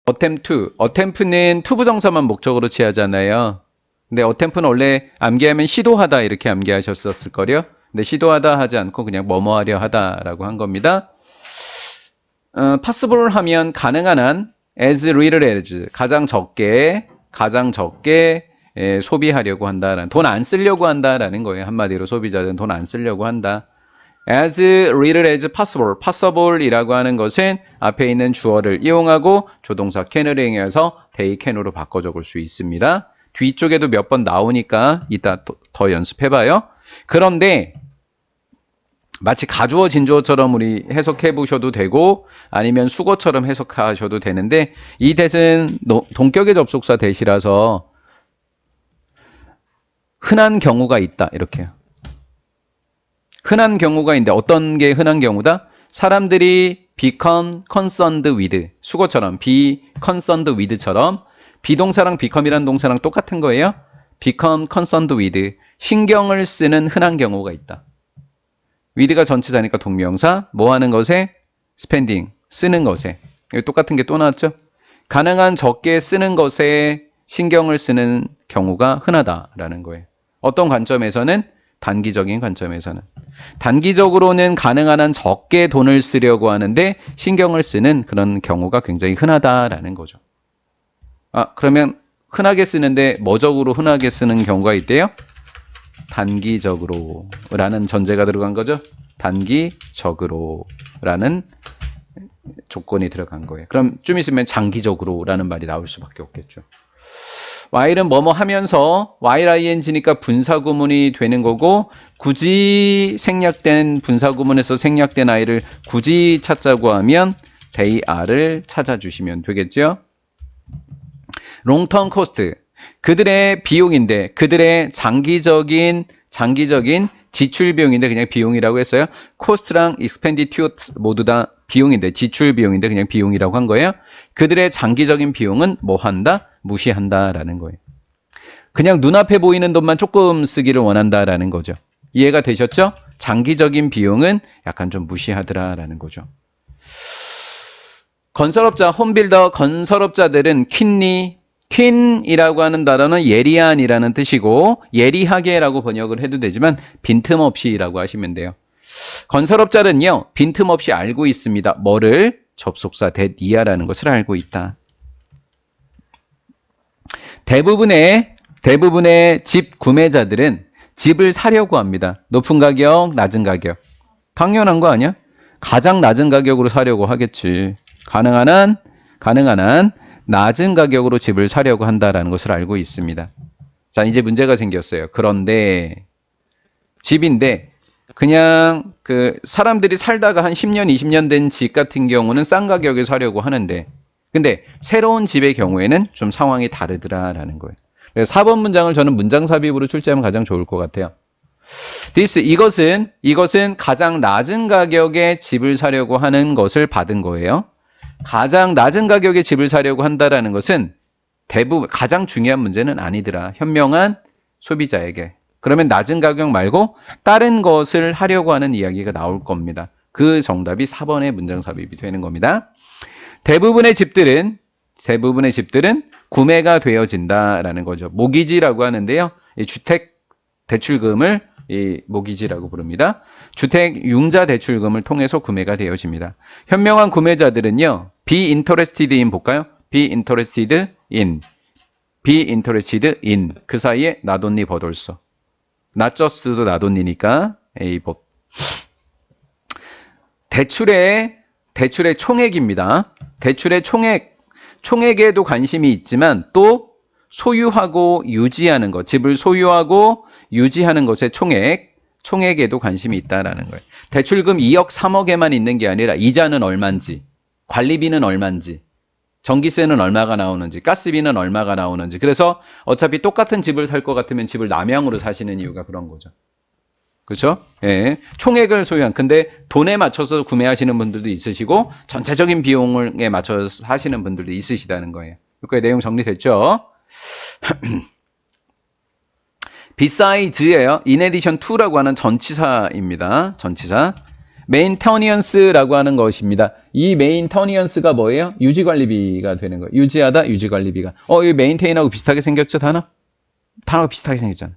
attempt는 투부정사만 목적으로 취하잖아요. 근데 attempt는 원래 암기하면 시도하다 이렇게 암기하셨었을 거요. 근데 시도하다 하지 않고 그냥 뭐뭐 하려 하다라고 한 겁니다. possible 하면 가능한 한, as little as 가장 적게 소비하려고 한다라는, 돈 안 쓰려고 한다라는 거예요. 한마디로 소비자들은 돈 안 쓰려고 한다. as little as possible이라고 하는 것은 앞에 있는 주어를 이용하고 조동사 can을 이용해서 they can으로 바꿔 적을 수 있습니다. 뒤쪽에도 몇 번 나오니까 이따 더 연습해봐요. 그런데 마치 가주어 진주어처럼 우리 해석해 보셔도 되고 아니면 수거처럼 해석하셔도 되는데 이 that은 동격의 접속사 that이라서 흔한 경우가 있다 이렇게요. 흔한 경우가 있는데 어떤 게 흔한 경우다? 사람들이 become concerned with 수거처럼 be concerned with처럼 비동사랑 become이라는 동사랑 똑같은 거예요. become concerned with 신경을 쓰는 흔한 경우가 있다. with가 전치사니까 동명사 뭐 하는 것에? spending 쓰는 것에 똑같은 게 또 나왔죠. 가능한 적게 쓰는 것에 신경을 쓰는 경우가 흔하다라는 거예요. 어떤 관점에서는? 단기적인 관점에서는. 단기적으로는 가능한 한 적게 돈을 쓰려고 하는데 신경을 쓰는 그런 경우가 굉장히 흔하다라는 거죠. 그러면 흔하게 쓰는데 뭐적으로 흔하게 쓰는 경우가 있대요? 단기적으로 라는 전제가 들어간 거죠. 단기적으로 라는 조건이 들어간 거예요. 그럼 좀 있으면 장기적으로 라는 말이 나올 수밖에 없겠죠. while은 뭐뭐 하면서 while ing니까 분사구문이 되는 거고 굳이 생략된 분사구문에서 생략된 i를 굳이 찾자고 하면 they are를 찾아주시면 되겠죠. long-term cost 그들의 비용인데 그들의 장기적인 지출 비용인데 그냥 비용이라고 했어요. cost랑 expenditure 모두 다 비용인데 지출 비용인데 그냥 비용이라고 한 거예요. 그들의 장기적인 비용은 뭐 한다? 무시한다라는 거예요. 그냥 눈앞에 보이는 돈만 조금 쓰기를 원한다라는 거죠. 이해가 되셨죠? 장기적인 비용은 약간 좀 무시하더라라는 거죠. 건설업자, 홈빌더 건설업자들은 퀸이라고 하는 단어는 예리한이라는 뜻이고 예리하게라고 번역을 해도 되지만 빈틈없이라고 하시면 돼요. 건설업자는요 빈틈없이 알고 있습니다. 뭐를? 접속사 that이라는 것을 알고 있다. 대부분의 집 구매자들은 집을 사려고 합니다. 높은 가격, 낮은 가격. 당연한 거 아니야? 가장 낮은 가격으로 사려고 하겠지. 가능한 한 낮은 가격으로 집을 사려고 한다라는 것을 알고 있습니다. 자, 이제 문제가 생겼어요. 그런데 집인데 그냥 그 사람들이 살다가 한 10년, 20년 된 집 같은 경우는 싼 가격에 사려고 하는데 근데 새로운 집의 경우에는 좀 상황이 다르더라라는 거예요. 그래서 4번 문장을 저는 문장 삽입으로 출제하면 가장 좋을 것 같아요. 이것은 가장 낮은 가격에 집을 사려고 하는 것을 받은 거예요. 가장 낮은 가격에 집을 사려고 한다라는 것은 대부분 가장 중요한 문제는 아니더라. 현명한 소비자에게. 그러면 낮은 가격 말고 다른 것을 하려고 하는 이야기가 나올 겁니다. 그 정답이 4번의 문장 삽입이 되는 겁니다. 대부분의 집들은 구매가 되어진다라는 거죠. 모기지라고 하는데요. 이 주택 대출금을 이 모기지라고 부릅니다. 주택 융자 대출금을 통해서 구매가 되어집니다. 현명한 구매자들은요. be interested in 볼까요? be interested in 그 사이에 not only but also not just도 not only니까 A 법. 대출의 총액입니다. 대출의 총액에도 관심이 있지만 또 소유하고 유지하는 것, 집을 소유하고 유지하는 것의 총액에도 관심이 있다라는 거예요. 대출금 2억, 3억에만 있는 게 아니라 이자는 얼마인지, 관리비는 얼마인지, 전기세는 얼마가 나오는지, 가스비는 얼마가 나오는지. 그래서 어차피 똑같은 집을 살 것 같으면 집을 남양으로 사시는 이유가 그런 거죠. 그렇죠? 예. 총액을 소유한. 근데 돈에 맞춰서 구매하시는 분들도 있으시고 전체적인 비용에 맞춰서 하시는 분들도 있으시다는 거예요. 여기까지 내용 정리됐죠? beside예요. in addition to라고 하는 전치사입니다. 전치사. maintenance라고 하는 것입니다. 이 메인터니언스가 뭐예요? 유지관리비가 되는 거예요. 유지하다, 유지관리비가. 이 메인테인하고 비슷하게 생겼죠, 단어? 단어가 비슷하게 생겼잖아.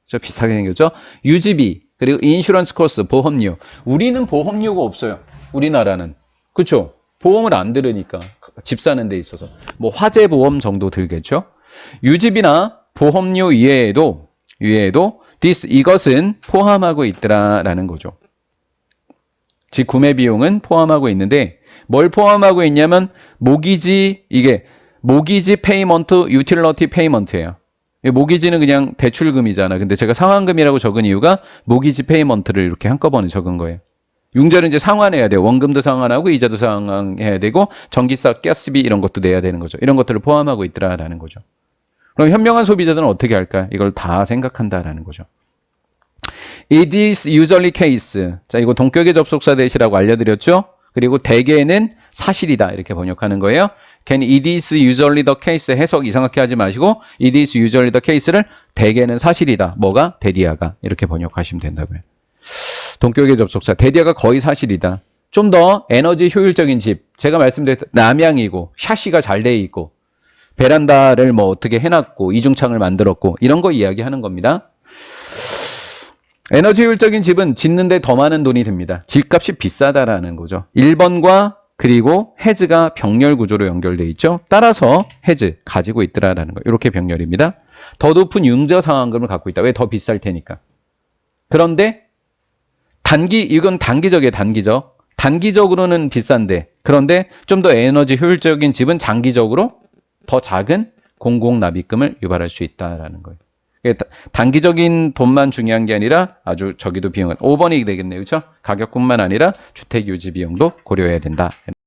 저 비슷하게 생겼죠? 유지비, 그리고 인슈런스 코스, 보험료. 우리는 보험료가 없어요. 우리나라는. 그렇죠? 보험을 안 들으니까 집 사는 데 있어서. 뭐 화재 보험 정도 들겠죠? 유지비나 보험료 이외에도 이것은 포함하고 있더라라는 거죠. 즉 구매 비용은 포함하고 있는데 뭘 포함하고 있냐면 모기지 페이먼트, 유틸러티 페이먼트예요. 모기지는 그냥 대출금이잖아. 근데 제가 상환금이라고 적은 이유가 모기지 페이먼트를 이렇게 한꺼번에 적은 거예요. 융자를 이제 상환해야 돼요. 원금도 상환하고 이자도 상환해야 되고 전기세, 가스비 이런 것도 내야 되는 거죠. 이런 것들을 포함하고 있더라라는 거죠. 그럼 현명한 소비자들은 어떻게 할까? 이걸 다 생각한다라는 거죠. It is usually case. 자, 이거 동격의 접속사 대시라고 알려드렸죠? 그리고 대개는 사실이다. 이렇게 번역하는 거예요. It is usually the case. 해석 이상하게 하지 마시고 It is usually the case를 대개는 사실이다. 뭐가? 데디아가. 이렇게 번역하시면 된다고요. 동격의 접속사. 데디아가 거의 사실이다. 좀 더 에너지 효율적인 집. 제가 말씀드렸던 남향이고 샤시가 잘 돼 있고 베란다를 뭐 어떻게 해놨고 이중창을 만들었고 이런 거 이야기하는 겁니다. 에너지 효율적인 집은 짓는데 더 많은 돈이 듭니다. 집값이 비싸다라는 거죠. 1번과 그리고 해즈가 병렬 구조로 연결돼 있죠. 따라서 해즈 가지고 있더라라는 거. 이렇게 병렬입니다. 더 높은 융자 상환금을 갖고 있다. 왜? 더 비쌀 테니까. 그런데 이건 단기적이에요. 단기적으로는 비싼데 그런데 좀 더 에너지 효율적인 집은 장기적으로 더 작은 공공납입금을 유발할 수 있다라는 거예요. 단기적인 돈만 중요한 게 아니라 아주 저기도 비용은 5번이 되겠네요. 그렇죠? 가격뿐만 아니라 주택 유지 비용도 고려해야 된다.